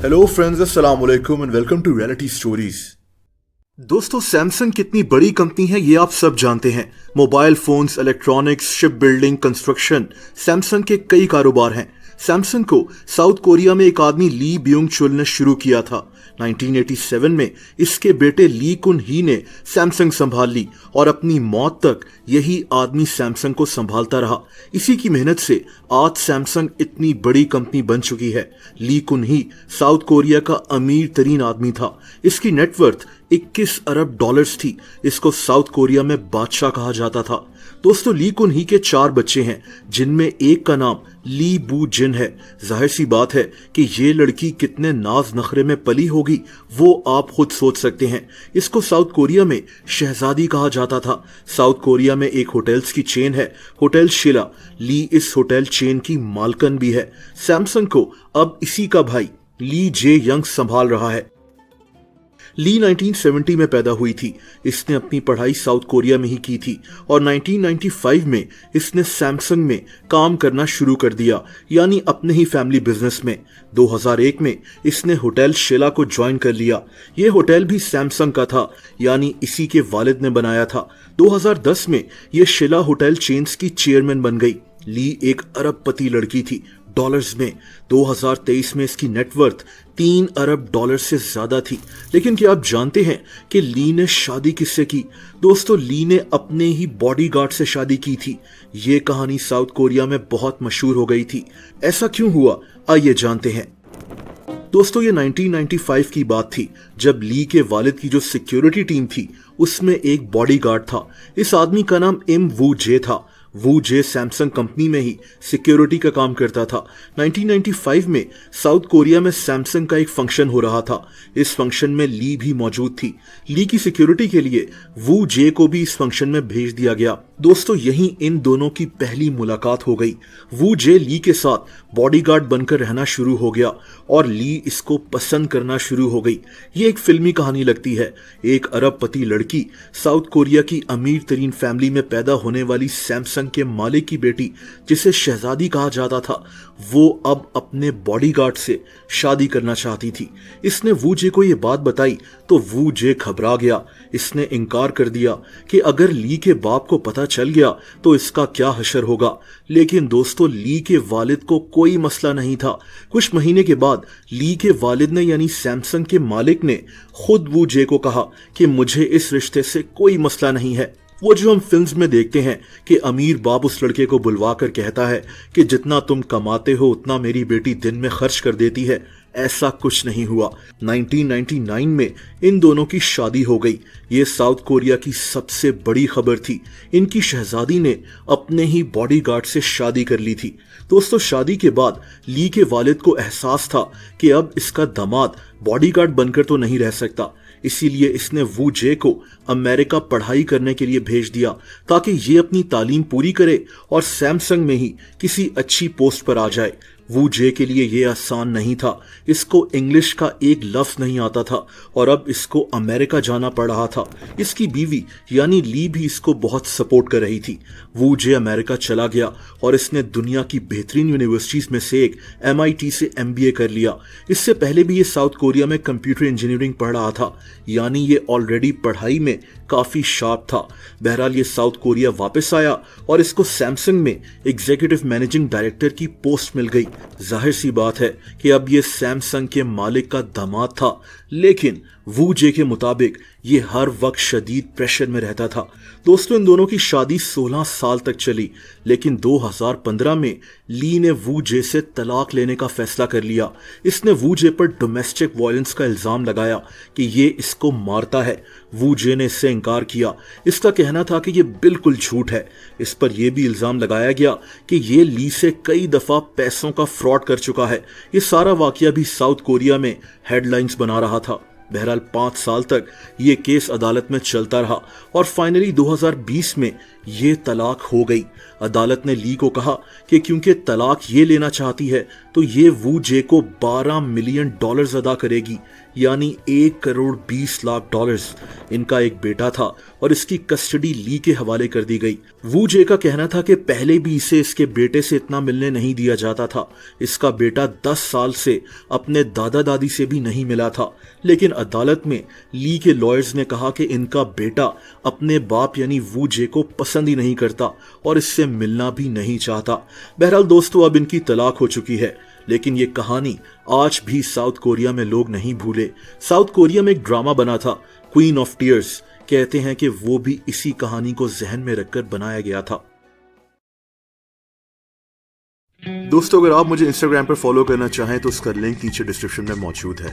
Hello friends, अस्सलाम वालेकुम and welcome to reality stories. दोस्तों, सैमसंग कितनी बड़ी कंपनी है ये आप सब जानते हैं। Mobile phones, electronics, ship building, construction, Samsung के कई कारोबार हैं। सैमसंग को साउथ कोरिया में एक आदमी ली ब्यूंग चुल ने शुरू किया था। 1987 में इसके बेटे ली कुन ही ने सैमसंग संभाल ली और अपनी मौत तक यही आदमी सैमसंग को संभालता रहा। इसी की मेहनत से आज सैमसंग इतनी बड़ी कंपनी बन चुकी है। ली कुन ही साउथ कोरिया का अमीर तरीन आदमी था। इसकी नेटवर्थ 21 अरब डॉलर्स थी। इसको साउथ कोरिया में बादशाह कहा जाता था। दोस्तों, ली कुन ही के 4 बच्चे हैं, जिनमें एक का नाम ली बू जिन है। जाहिर सी बात है कि ये लड़की कितने नाज नखरे में पली होगी वो आप खुद सोच सकते हैं। इसको साउथ कोरिया में शहजादी कहा जाता था। साउथ कोरिया में एक होटल्स की चेन है, होटल शिला। ली इस होटल चेन की मालकन भी है। सैमसंग को अब इसी का भाई ली जे यंग संभाल रहा है। ली 1970 में पैदा हुई थी। इसने अपनी पढ़ाई साउथ कोरिया में ही की थी और 1995 में इसने सैमसंग में काम करना शुरू कर दिया, यानी अपने ही फैमिली बिजनेस में। 2001 में इसने होटल शेला को ज्वाइन कर लिया। ये होटल भी सैमसंग का था, यानी इसी के वालिद ने बनाया था। 2010 में ये शेला होटल चेन्स की चेयरमैन बन गई। ली एक अरबपति लड़की थी डॉलर्स में। 2023 में इसकी नेटवर्थ 3 अरब डॉलर से ज्यादा थी। लेकिन क्या आप जानते हैं कि ली ने शादी किससे की? दोस्तों, ली ने अपने ही बॉडीगार्ड से शादी की थी। ये कहानी साउथ कोरिया में बहुत मशहूर हो गई थी। ऐसा क्यों हुआ, आइए जानते हैं। दोस्तों, ये 1995 की बात थी, जब ली के वालिद की जो सिक्योरिटी टीम थी उसमें एक बॉडीगार्ड था। इस आदमी का नाम इम वू जे था। वू जे सैमसंग कंपनी में ही सिक्योरिटी का काम करता था। 1995 में साउथ कोरिया में सैमसंग का एक फंक्शन हो रहा था। इस फंक्शन में ली भी मौजूद थी। ली की सिक्योरिटी के लिए वू जे को भी इस फंक्शन में भेज दिया गया। दोस्तों, यहीं इन दोनों की पहली मुलाकात हो गई। वू जे ली के साथ बॉडीगार्ड बनकर रहना शुरू हो गया और ली इसको पसंद करना शुरू हो गई। ये एक फिल्मी कहानी लगती है। एक अरबपति लड़की साउथ कोरिया की अमीर तरीन फैमिली में पैदा होने वाली सैमसंग के मालिक की बेटी, जिसे शहजादी कहा जाता था, वो अब अपने बॉडीगार्ड से शादी करना चाहती थी। इसने वू जे को ये बात बताई तो वू जे घबरा गया। इसने इनकार कर दिया कि अगर ली के बाप को पता चल गया तो इसका क्या हशर होगा। लेकिन दोस्तों, ली के वालिद को कोई मसला नहीं था। कुछ महीने के बाद ली के वालिद ने, यानी सैमसंग के मालिक ने, खुद वू जे को कहा कि मुझे इस रिश्ते से कोई मसला नहीं है। वो जो हम फिल्म्स में देखते हैं कि अमीर बाप उस लड़के को बुलवा कर कहता है कि जितना तुम कमाते हो उतना मेरी बेटी दिन में खर्च कर देती है, ऐसा कुछ नहीं हुआ। 1999 में इन दोनों की शादी हो गई। ये साउथ कोरिया की सबसे बड़ी खबर थी। इनकी शहजादी ने अपने ही बॉडीगार्ड से शादी कर ली थी। दोस्तों, शादी के बाद ली के वालिद को एहसास था कि अब इसका दामाद बॉडीगार्ड बनकर तो नहीं रह सकता। इसीलिए इसने वू जे को अमेरिका पढ़ाई करने के लिए भेज दिया ताकि ये अपनी तालीम पूरी करे और सैमसंग में ही किसी अच्छी पोस्ट पर आ जाए। वू जे के लिए ये आसान नहीं था। इसको इंग्लिश का एक लफ्ज नहीं आता था और अब इसको अमेरिका जाना पड़ रहा था। इसकी बीवी यानी ली भी इसको बहुत सपोर्ट कर रही थी। वू जे अमेरिका चला गया और इसने दुनिया की बेहतरीन यूनिवर्सिटीज में से एक MIT से MBA कर लिया। इससे पहले भी ये साउथ कोरिया में कंप्यूटर इंजीनियरिंग पढ़ रहा था, यानी ये ऑलरेडी पढ़ाई में काफी शार्प था। बहरहाल ये साउथ कोरिया वापस आया और इसको सैमसंग में एग्जीक्यूटिव मैनेजिंग डायरेक्टर की पोस्ट मिल गई। जाहिर सी बात है कि अब ये सैमसंग के मालिक का दामाद था, लेकिन वू जे के मुताबिक ये हर वक्त शदीद प्रेशर में रहता था। दोस्तों, इन दोनों की शादी 16 साल तक चली, लेकिन 2015 में ली ने वू जे से तलाक लेने का फैसला कर लिया। इसने वू जे पर डोमेस्टिक वायलेंस का इल्जाम लगाया कि ये इसको मारता है। वू जे ने इससे इनकार किया। इसका कहना था कि ये बिल्कुल झूठ है। इस पर यह भी इल्जाम लगाया गया कि ये ली से कई दफा पैसों का फ्रॉड कर चुका है। ये सारा वाकया भी साउथ कोरिया में हेडलाइंस बना रहा था। बहरहाल 5 साल तक ये केस अदालत में चलता रहा और फाइनली 2020 में ये तलाक हो गई। अदालत ने ली को कहा कि क्योंकि तलाक ये लेना चाहती है तो ये वू जे को $12 मिलियन अदा करेगी, यानी $1,20,00,000। इनका एक बेटा था और इसकी कस्टडी ली के हवाले कर दी गई। वू जे का कहना था कि पहले भी इसे इसके बेटे से इतना मिलने नहीं दिया जाता था। इसका बेटा 10 साल से अपने दादा दादी से भी नहीं मिला था, लेकिन अदालत में ली के लॉयर्स ने कहा कि इनका बेटा अपने बाप यानी वू जे को पसंद ही नहीं करता और इससे मिलना भी नहीं चाहता। बहरहाल दोस्तों, अब इनकी तलाक हो चुकी है, लेकिन ये कहानी आज भी साउथ कोरिया में लोग नहीं भूले। साउथ कोरिया में एक ड्रामा बना था, क्वीन ऑफ टीयर्स। कहते हैं कि वो भी इसी कहानी को जहन में रखकर बनाया गया था। दोस्तों, अगर आप मुझे इंस्टाग्राम पर फॉलो करना चाहें तो उसका लिंक नीचे डिस्क्रिप्शन में मौजूद है।